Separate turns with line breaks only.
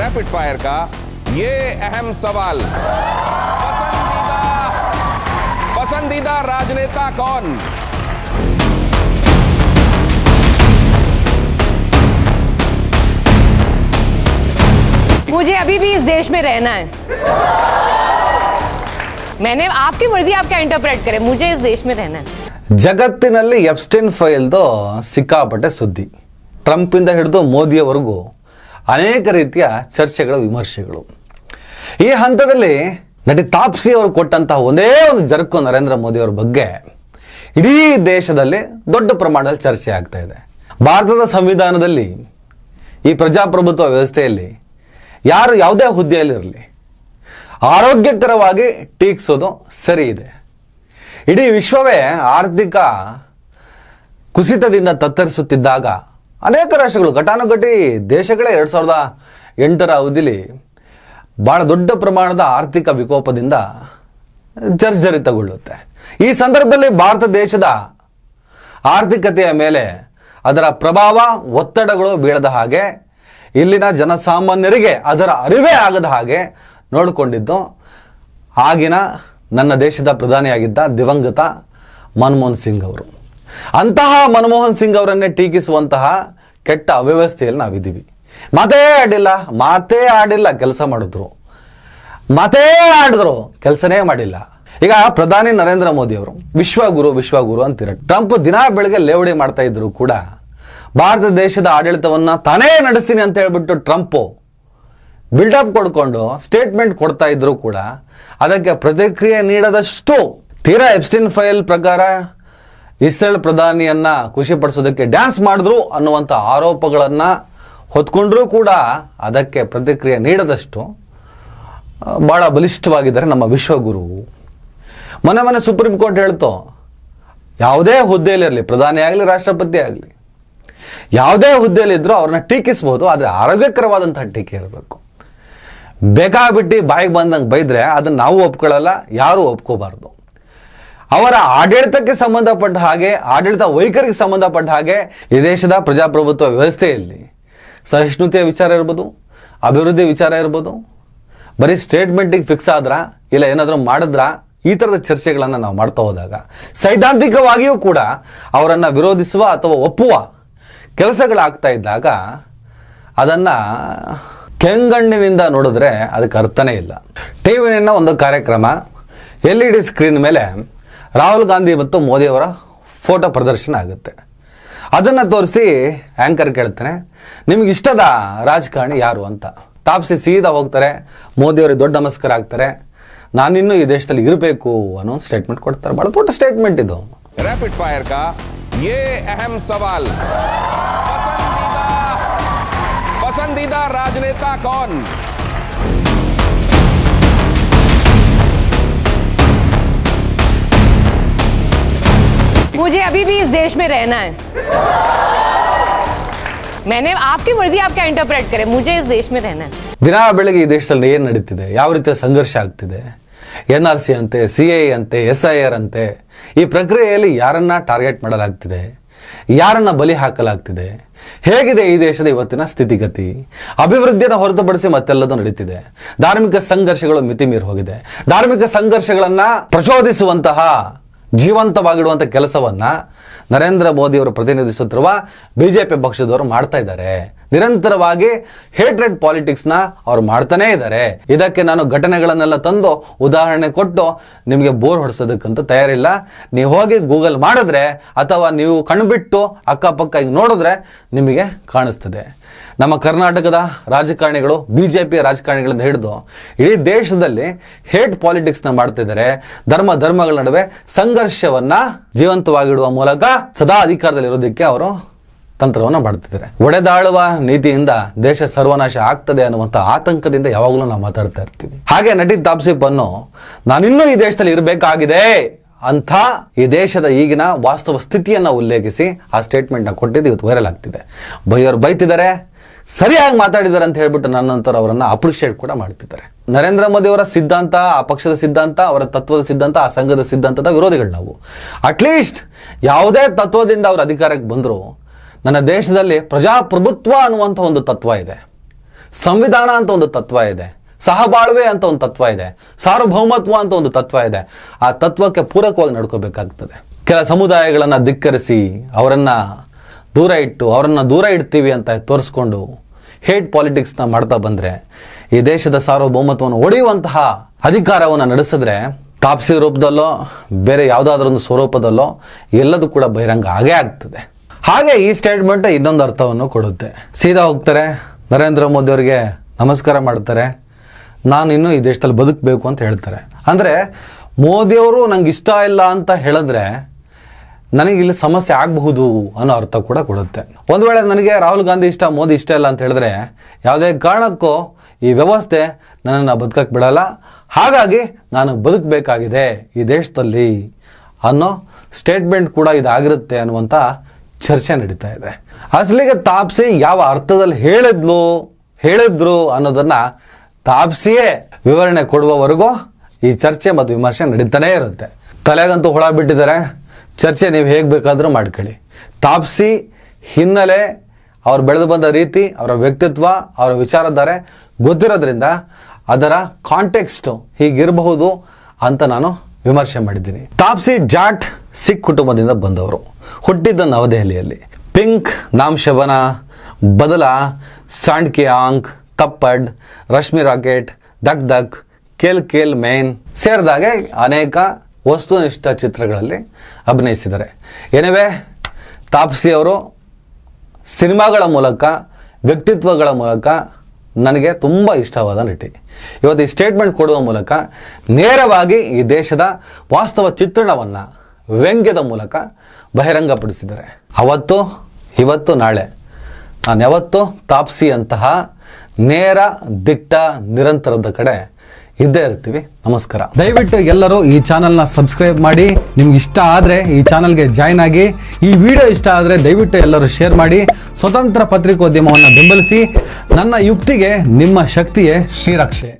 Rapid fire का ये अहम सवाल, पसंदीदा राजनेता कौन?
मुझे अभी भी इस देश में रहना है। मैंने आपकी मर्जी, आप क्या इंटरप्रेट करें, मुझे इस देश में रहना है।
ಜಗತ್ತಿನಲ್ಲಿ ಎಪ್ಸ್ಟೈನ್ ಫೈಲ್ದು ಸಿಕ್ಕಾಪಟ್ಟೆ ಸುದ್ದಿ. ಟ್ರಂಪಿಂದ ಹಿಡಿದು ಮೋದಿಯವರೆಗೂ ಅನೇಕ ರೀತಿಯ ಚರ್ಚೆಗಳು, ವಿಮರ್ಶೆಗಳು. ಈ ಹಂತದಲ್ಲಿ ನಟಿ ತಾಪ್ಸಿ ಅವರು ಕೊಟ್ಟಂತಹ ಒಂದೇ ಒಂದು ಜರ್ಕು ನರೇಂದ್ರ ಮೋದಿಯವರ ಬಗ್ಗೆ ಇಡೀ ದೇಶದಲ್ಲಿ ದೊಡ್ಡ ಪ್ರಮಾಣದಲ್ಲಿ ಚರ್ಚೆ ಆಗ್ತಾ ಇದೆ. ಭಾರತದ ಸಂವಿಧಾನದಲ್ಲಿ, ಈ ಪ್ರಜಾಪ್ರಭುತ್ವ ವ್ಯವಸ್ಥೆಯಲ್ಲಿ ಯಾರು ಯಾವುದೇ ಹುದ್ದೆಯಲ್ಲಿರಲಿ ಆರೋಗ್ಯಕರವಾಗಿ ಟೀಕಿಸೋದು ಸರಿ ಇದೆ. ಇಡೀ ವಿಶ್ವವೇ ಆರ್ಥಿಕ ಕುಸಿತದಿಂದ ತತ್ತರಿಸುತ್ತಿದ್ದಾಗ ಅನೇಕ ರಾಷ್ಟ್ರಗಳು, ಘಟಾನುಘಟಿ ದೇಶಗಳೇ 2008ರ ಅವಧಿಲಿ ಭಾಳ ದೊಡ್ಡ ಪ್ರಮಾಣದ ಆರ್ಥಿಕ ವಿಕೋಪದಿಂದ ಜರ್ಜರಿತಗೊಳ್ಳುತ್ತೆ. ಈ ಸಂದರ್ಭದಲ್ಲಿ ಭಾರತ ದೇಶದ ಆರ್ಥಿಕತೆಯ ಮೇಲೆ ಅದರ ಪ್ರಭಾವ, ಒತ್ತಡಗಳು ಬೀಳದ ಹಾಗೆ, ಇಲ್ಲಿನ ಜನಸಾಮಾನ್ಯರಿಗೆ ಅದರ ಅರಿವೇ ಆಗದ ಹಾಗೆ ನೋಡಿಕೊಂಡಿದ್ದು ಆಗಿನ ನನ್ನ ದೇಶದ ಪ್ರಧಾನಿಯಾಗಿದ್ದ ದಿವಂಗತ ಮನಮೋಹನ್ ಸಿಂಗ್ ಅವರು. ಅಂತಹ ಮನಮೋಹನ್ ಸಿಂಗ್ ಅವರನ್ನೇ ಟೀಕಿಸುವಂತಹ ಕೆಟ್ಟ ಅವ್ಯವಸ್ಥೆಯಲ್ಲಿ ನಾವಿದ್ದೀವಿ. ಮಾತೇ ಆಡಿಲ್ಲ ಕೆಲಸ ಮಾಡಿದ್ರು, ಮಾತೇ ಆಡಿದ್ರು ಕೆಲಸನೇ ಮಾಡಿಲ್ಲ. ಈಗ ಪ್ರಧಾನಿ ನರೇಂದ್ರ ಮೋದಿ ಅವರು ವಿಶ್ವಗುರು ಅಂತೀರ. ಟ್ರಂಪ್ ದಿನ ಬೆಳಗ್ಗೆ ಲೇವಡಿ ಮಾಡ್ತಾ ಇದ್ರು ಕೂಡ ಭಾರತ ದೇಶದ ಆಡಳಿತವನ್ನ ತಾನೇ ನಡೆಸ್ತೀನಿ ಅಂತ ಹೇಳ್ಬಿಟ್ಟು ಟ್ರಂಪ್ ಬಿಲ್ಡಪ್ ಕೊಡ್ಕೊಂಡು ಸ್ಟೇಟ್ಮೆಂಟ್ ಕೊಡ್ತಾ ಇದ್ರು ಕೂಡ ಅದಕ್ಕೆ ಪ್ರತಿಕ್ರಿಯೆ ನೀಡದಷ್ಟು, ತೀರಾ ಎಪ್ಸ್ಟೈನ್ ಫೈಲ್ ಪ್ರಕಾರ ಇಸ್ರೇಲ್ ಪ್ರಧಾನಿಯನ್ನ ಖುಷಿಪಡಿಸೋದಕ್ಕೆ ಡ್ಯಾನ್ಸ್ ಮಾಡಿದ್ರು ಅನ್ನುವಂಥ ಆರೋಪಗಳನ್ನು ಹೊತ್ಕೊಂಡ್ರೂ ಕೂಡ ಅದಕ್ಕೆ ಪ್ರತಿಕ್ರಿಯೆ ನೀಡದಷ್ಟು ಭಾಳ ಬಲಿಷ್ಠವಾಗಿದ್ದಾರೆ ನಮ್ಮ ವಿಶ್ವಗುರು. ಮೊನ್ನೆ ಸುಪ್ರೀಂ ಕೋರ್ಟ್ ಹೇಳ್ತು, ಯಾವುದೇ ಹುದ್ದೆಯಲ್ಲಿರಲಿ, ಪ್ರಧಾನಿ ಆಗಲಿ ರಾಷ್ಟ್ರಪತಿ ಆಗಲಿ, ಯಾವುದೇ ಹುದ್ದೆಯಲ್ಲಿದ್ದರೂ ಅವ್ರನ್ನ ಟೀಕಿಸ್ಬೋದು, ಆದರೆ ಆರೋಗ್ಯಕರವಾದಂತಹ ಟೀಕೆ ಇರಬೇಕು. ಬೇಕಾಬಿಟ್ಟು ಬಾಯಿಗೆ ಬಂದಂಗೆ ಬೈದ್ರೆ ಅದನ್ನು ನಾವು ಒಪ್ಕೊಳ್ಳಲ್ಲ, ಯಾರೂ ಒಪ್ಕೋಬಾರ್ದು. ಅವರ ಆಡಳಿತಕ್ಕೆ ಸಂಬಂಧಪಟ್ಟ ಹಾಗೆ, ಆಡಳಿತ ವೈಖರಿಗೆ ಸಂಬಂಧಪಟ್ಟ ಹಾಗೆ ಈ ದೇಶದ ಪ್ರಜಾಪ್ರಭುತ್ವ ವ್ಯವಸ್ಥೆಯಲ್ಲಿ ಸಹಿಷ್ಣುತೆಯ ವಿಚಾರ ಇರ್ಬೋದು, ಅಭಿವೃದ್ಧಿ ವಿಚಾರ ಇರ್ಬೋದು, ಬರೀ ಸ್ಟೇಟ್ಮೆಂಟಿಗೆ ಫಿಕ್ಸ್ ಆದ್ರಾ ಇಲ್ಲ ಏನಾದರೂ ಮಾಡಿದ್ರಾ, ಈ ಥರದ ಚರ್ಚೆಗಳನ್ನು ನಾವು ಮಾಡ್ತಾ ಹೋದಾಗ ಸೈದ್ಧಾಂತಿಕವಾಗಿಯೂ ಕೂಡ ಅವರನ್ನು ವಿರೋಧಿಸುವ ಅಥವಾ ಒಪ್ಪುವ ಕೆಲಸಗಳಾಗ್ತಾ ಇದ್ದಾಗ ಅದನ್ನು ಕೆಂಗಣ್ಣಿನಿಂದ ನೋಡಿದ್ರೆ ಅದಕ್ಕೆ ಅರ್ಥನೇ ಇಲ್ಲ. ಟಿವಿನ ಒಂದು ಕಾರ್ಯಕ್ರಮ, LED ಸ್ಕ್ರೀನ್ ಮೇಲೆ ರಾಹುಲ್ ಗಾಂಧಿ ಮತ್ತು ಮೋದಿಯವರ ಫೋಟೋ ಪ್ರದರ್ಶನ ಆಗುತ್ತೆ. ಅದನ್ನು ತೋರಿಸಿ ಆ್ಯಂಕರ್ ಕೇಳ್ತಾನೆ, ನಿಮ್ಗೆ ಇಷ್ಟದ ರಾಜಕಾರಣಿ ಯಾರು ಅಂತ. ತಾಪ್ಸಿ ಸೀದಾ ಹೋಗ್ತಾರೆ, ಮೋದಿಯವರಿಗೆ ದೊಡ್ಡ ನಮಸ್ಕಾರ ಆಗ್ತಾರೆ, ನಾನಿನ್ನೂ ಈ ದೇಶದಲ್ಲಿ ಇರಬೇಕು ಅನ್ನೋ ಸ್ಟೇಟ್ಮೆಂಟ್ ಕೊಡ್ತಾರೆ. ಭಾಳ ದೊಡ್ಡ ಸ್ಟೇಟ್ಮೆಂಟ್ ಇದು.
रैपिड फायर का ये अहम सवाल, पसंदीदा राजनेता कौन?
मुझे अभी भी इस देश में रहना है। मैंने आपकी मर्जी, आप क्या इंटरप्रेट करें, मुझे इस देश में रहना है।
ದಿನ ಬೆಳಗ್ಗೆ ಈ ದೇಶದಲ್ಲಿ ಏನು ನಡೀತಿದೆ, ಯಾವ ರೀತಿಯ ಸಂಘರ್ಷ ಆಗ್ತಿದೆ, NRC ಅಂತೆ, CAA ಅಂತೆ, SIR ಅಂತೆ, ಈ ಪ್ರಕ್ರಿಯೆಯಲ್ಲಿ ಯಾರನ್ನ ಟಾರ್ಗೆಟ್ ಮಾಡಲಾಗ್ತಿದೆ, ಯಾರನ್ನ ಬಲಿ ಹಾಕಲಾಗ್ತಿದೆ, ಹೇಗಿದೆ ಈ ದೇಶದ ಇವತ್ತಿನ ಸ್ಥಿತಿಗತಿ, ಅಭಿವೃದ್ಧಿಯನ್ನು ಹೊರತುಪಡಿಸಿ ಮತ್ತೆಲ್ಲದೂ ನಡೀತಿದೆ. ಧಾರ್ಮಿಕ ಸಂಘರ್ಷಗಳು ಮಿತಿ ಮೀರಿ ಹೋಗಿದೆ. ಧಾರ್ಮಿಕ ಸಂಘರ್ಷಗಳನ್ನ ಪ್ರಚೋದಿಸುವಂತಹ, ಜೀವಂತವಾಗಿಡುವಂಥ ಕೆಲಸವನ್ನ ನರೇಂದ್ರ ಮೋದಿ ಅವರು ಪ್ರತಿನಿಧಿಸುತ್ತಿರುವ BJP ಪಕ್ಷದವರು ಮಾಡ್ತಾ ಇದ್ದಾರೆ. ನಿರಂತರವಾಗಿ ಹೇಟ್ರೆಡ್ ಪಾಲಿಟಿಕ್ಸ್ನ ಅವ್ರು ಮಾಡ್ತಾನೇ ಇದ್ದಾರೆ. ಇದಕ್ಕೆ ನಾನು ಘಟನೆಗಳನ್ನೆಲ್ಲ ತಂದು ಉದಾಹರಣೆ ಕೊಟ್ಟು ನಿಮಗೆ ಬೋರ್ ಹೊಡಿಸೋದಕ್ಕಂತ ತಯಾರಿಲ್ಲ. ನೀವು ಹೋಗಿ ಗೂಗಲ್ ಮಾಡಿದ್ರೆ ಅಥವಾ ನೀವು ಕಣ್ಬಿಟ್ಟು ಅಕ್ಕಪಕ್ಕ ಈಗ ನೋಡಿದ್ರೆ ನಿಮಗೆ ಕಾಣಿಸ್ತದೆ. ನಮ್ಮ ಕರ್ನಾಟಕದ ರಾಜಕಾರಣಿಗಳು, BJP ರಾಜಕಾರಣಿಗಳಿಂದ ಹಿಡಿದು ಇಡೀ ದೇಶದಲ್ಲಿ ಹೇಟ್ ಪಾಲಿಟಿಕ್ಸ್ನ ಮಾಡ್ತಿದ್ದಾರೆ. ಧರ್ಮಗಳ ನಡುವೆ ಸಂಘರ್ಷವನ್ನ ಜೀವಂತವಾಗಿಡುವ ಮೂಲಕ ಸದಾ ಅಧಿಕಾರದಲ್ಲಿರೋದಕ್ಕೆ ಅವರು ತಂತ್ರವನ್ನು ಮಾಡ್ತಿದ್ದಾರೆ. ಒಡೆದಾಳುವ ನೀತಿಯಿಂದ ದೇಶ ಸರ್ವನಾಶ ಆಗ್ತದೆ ಅನ್ನುವಂಥ ಆತಂಕದಿಂದ ಯಾವಾಗಲೂ ನಾವು ಮಾತಾಡ್ತಾ ಇರ್ತೀವಿ. ಹಾಗೆ ನಟಿ ತಾಪ್ಸಿ ಪನ್ನು ನಾನಿನ್ನೂ ಈ ದೇಶದಲ್ಲಿ ಇರಬೇಕಾಗಿದೆ ಅಂತ ಈ ದೇಶದ ಈಗಿನ ವಾಸ್ತವ ಸ್ಥಿತಿಯನ್ನು ಉಲ್ಲೇಖಿಸಿ ಆ ಸ್ಟೇಟ್ಮೆಂಟ್ನ ಕೊಟ್ಟಿದ್ದು ಇವತ್ತು ವೈರಲ್ ಆಗ್ತಿದೆ. ಬೈಯೋರು ಬೈತಿದ್ದಾರೆ, ಸರಿಯಾಗಿ ಮಾತಾಡಿದ್ದಾರೆ ಅಂತ ಹೇಳ್ಬಿಟ್ಟು ನನ್ನಂತರ ಅವರನ್ನು ಅಪ್ರಿಷಿಯೇಟ್ ಕೂಡ ಮಾಡ್ತಿದ್ದಾರೆ. ನರೇಂದ್ರ ಮೋದಿ ಅವರ ಸಿದ್ಧಾಂತ, ಆ ಪಕ್ಷದ ಸಿದ್ಧಾಂತ, ಅವರ ತತ್ವದ ಸಿದ್ಧಾಂತ, ಆ ಸಂಘದ ಸಿದ್ಧಾಂತದ ವಿರೋಧಿಗಳು ನಾವು. ಅಟ್ಲೀಸ್ಟ್ ಯಾವುದೇ ತತ್ವದಿಂದ ಅವರು ಅಧಿಕಾರಕ್ಕೆ ಬಂದರೂ ನನ್ನ ದೇಶದಲ್ಲಿ ಪ್ರಜಾಪ್ರಭುತ್ವ ಅನ್ನುವಂಥ ಒಂದು ತತ್ವ ಇದೆ, ಸಂವಿಧಾನ ಅಂತ ಒಂದು ತತ್ವ ಇದೆ, ಸಹಬಾಳ್ವೆ ಅಂತ ಒಂದು ತತ್ವ ಇದೆ, ಸಾರ್ವಭೌಮತ್ವ ಅಂತ ಒಂದು ತತ್ವ ಇದೆ. ಆ ತತ್ವಕ್ಕೆ ಪೂರಕವಾಗಿ ನಡ್ಕೋಬೇಕಾಗ್ತದೆ. ಕೆಲ ಸಮುದಾಯಗಳನ್ನು ಧಿಕ್ಕರಿಸಿ ಅವರನ್ನು ದೂರ ಇಡ್ತೀವಿ ಅಂತ ತೋರಿಸ್ಕೊಂಡು ಹೇಟ್ ಪಾಲಿಟಿಕ್ಸ್ನ ಮಾಡ್ತಾ ಬಂದರೆ, ಈ ದೇಶದ ಸಾರ್ವಭೌಮತ್ವವನ್ನು ಒಡೆಯುವಂತಹ ಅಧಿಕಾರವನ್ನು ನಡೆಸಿದ್ರೆ ತಾಪ್ಸಿ ರೂಪದಲ್ಲೋ ಬೇರೆ ಯಾವುದಾದ್ರೂ ಒಂದು ಸ್ವರೂಪದಲ್ಲೋ ಎಲ್ಲದೂ ಕೂಡ ಬಹಿರಂಗ ಆಗೇ ಆಗ್ತದೆ. ಹಾಗೆ ಈ ಸ್ಟೇಟ್ಮೆಂಟ್ ಇನ್ನೊಂದು ಅರ್ಥವನ್ನು ಕೊಡುತ್ತೆ. ಸೀದಾ ಹೋಗ್ತಾರೆ, ನರೇಂದ್ರ ಮೋದಿ ಅವರಿಗೆ ನಮಸ್ಕಾರ ಮಾಡ್ತಾರೆ, ನಾನು ಇನ್ನೂ ಈ ದೇಶದಲ್ಲಿ ಬದುಕಬೇಕು ಅಂತ ಹೇಳ್ತಾರೆ. ಅಂದರೆ ಮೋದಿಯವರು ನಂಗೆ ಇಷ್ಟ ಇಲ್ಲ ಅಂತ ಹೇಳಿದ್ರೆ ನನಗೆ ಇಲ್ಲಿ ಸಮಸ್ಯೆ ಆಗಬಹುದು ಅನ್ನೋ ಅರ್ಥ ಕೂಡ ಕೊಡುತ್ತೆ. ಒಂದು ವೇಳೆ ನನಗೆ ರಾಹುಲ್ ಗಾಂಧಿ ಇಷ್ಟ, ಮೋದಿ ಇಷ್ಟ ಇಲ್ಲ ಅಂತ ಹೇಳಿದ್ರೆ ಯಾವುದೇ ಕಾರಣಕ್ಕೂ ಈ ವ್ಯವಸ್ಥೆ ನನ್ನನ್ನು ಬದುಕಕ್ಕೆ ಬಿಡಲ್ಲ, ಹಾಗಾಗಿ ನಾನು ಬದುಕಬೇಕಾಗಿದೆ ಈ ದೇಶದಲ್ಲಿ ಅನ್ನೋ ಸ್ಟೇಟ್ಮೆಂಟ್ ಕೂಡ ಇದಾಗಿರುತ್ತೆ ಅನ್ನುವಂಥ ಚರ್ಚೆ ನಡೀತಾ ಇದೆ. ಅಸಲಿಗೆ ತಾಪ್ಸಿ ಯಾವ ಅರ್ಥದಲ್ಲಿ ಹೇಳಿದ್ರು ಅನ್ನೋದನ್ನು ತಾಪ್ಸಿಯೇ ವಿವರಣೆ ಕೊಡುವವರೆಗೂ ಈ ಚರ್ಚೆ ಮತ್ತು ವಿಮರ್ಶೆ ನಡೀತಾನೇ ಇರುತ್ತೆ. ತಲೆಗಂತೂ ಹುಳ ಬಿಟ್ಟಿದ್ದಾರೆ, ಚರ್ಚೆ ನೀವು ಹೇಗೆ ಬೇಕಾದರೂ ಮಾಡ್ಕೊಳ್ಳಿ. ತಾಪ್ಸಿ ಹಿನ್ನೆಲೆ, ಅವ್ರು ಬೆಳೆದು ಬಂದ ರೀತಿ, ಅವರ ವ್ಯಕ್ತಿತ್ವ, ಅವರ ವಿಚಾರಧಾರೆ ಗೊತ್ತಿರೋದ್ರಿಂದ ಅದರ ಕಾಂಟೆಕ್ಸ್ಟ್ ಹೀಗಿರಬಹುದು ಅಂತ ನಾನು ವಿಮರ್ಶೆ ಮಾಡಿದ್ದೀನಿ. ತಾಪ್ಸಿ ಜಾಟ್ ಸಿಖ್ ಕುಟುಂಬದಿಂದ ಬಂದವರು, ಹುಟ್ಟಿದ್ದ ನವದೆಹಲಿಯಲ್ಲಿ. ಪಿಂಕ್, ನಾಮ್ ಶಬನ, ಬದಲಾ, ಸಾಂಡ್ಕಿ ಆಂಕ್, ತಪ್ಪಡ್, ರಶ್ಮಿ ರಾಕೆಟ್, ದಕ್ ದಕ್, ಕೇಲ್ ಕೇಲ್ ಮೇನ್ ಸೇರಿದಾಗೆ ಅನೇಕ ವಸ್ತುನಿಷ್ಠ ಚಿತ್ರಗಳಲ್ಲಿ ಅಭಿನಯಿಸಿದ್ದಾರೆ. ಏನಿವೆ, ತಾಪ್ಸಿ ಅವರು ಸಿನಿಮಾಗಳ ಮೂಲಕ, ವ್ಯಕ್ತಿತ್ವಗಳ ಮೂಲಕ ನನಗೆ ತುಂಬ ಇಷ್ಟವಾದ ನಟಿ. ಇವತ್ತು ಈ ಸ್ಟೇಟ್ಮೆಂಟ್ ಕೊಡುವ ಮೂಲಕ ನೇರವಾಗಿ ಈ ದೇಶದ ವಾಸ್ತವ ಚಿತ್ರಣವನ್ನು ವ್ಯಂಗ್ಯದ ಮೂಲಕ ಬಹಿರಂಗಪಡಿಸಿದ್ದಾರೆ. ಅವತ್ತು, ಇವತ್ತು, ನಾಳೆ ನಾನು ಯಾವತ್ತೂ ತಾಪ್ಸಿ ಅಂತಹ ನೇರ, ದಿಟ್ಟ, ನಿರಂತರದ ಕಡೆ ಇದ್ದೇ ಇರ್ತೀವಿ. ನಮಸ್ಕಾರ. ದಯವಿಟ್ಟು ಎಲ್ಲರೂ ಈ ಚಾನಲ್ನ ಸಬ್ಸ್ಕ್ರೈಬ್ ಮಾಡಿ. ನಿಮ್ಗೆ ಇಷ್ಟ ಆದರೆ ಈ ಚಾನಲ್ಗೆ ಜಾಯ್ನ್ ಆಗಿ. ಈ ವಿಡಿಯೋ ಇಷ್ಟ ಆದರೆ ದಯವಿಟ್ಟು ಎಲ್ಲರೂ ಶೇರ್ ಮಾಡಿ. ಸ್ವತಂತ್ರ ಪತ್ರಿಕೋದ್ಯಮವನ್ನು ಬೆಂಬಲಿಸಿ. ನನ್ನ ಯುಕ್ತಿಗೆ ನಿಮ್ಮ ಶಕ್ತಿಯೇ ಶ್ರೀರಕ್ಷೆ.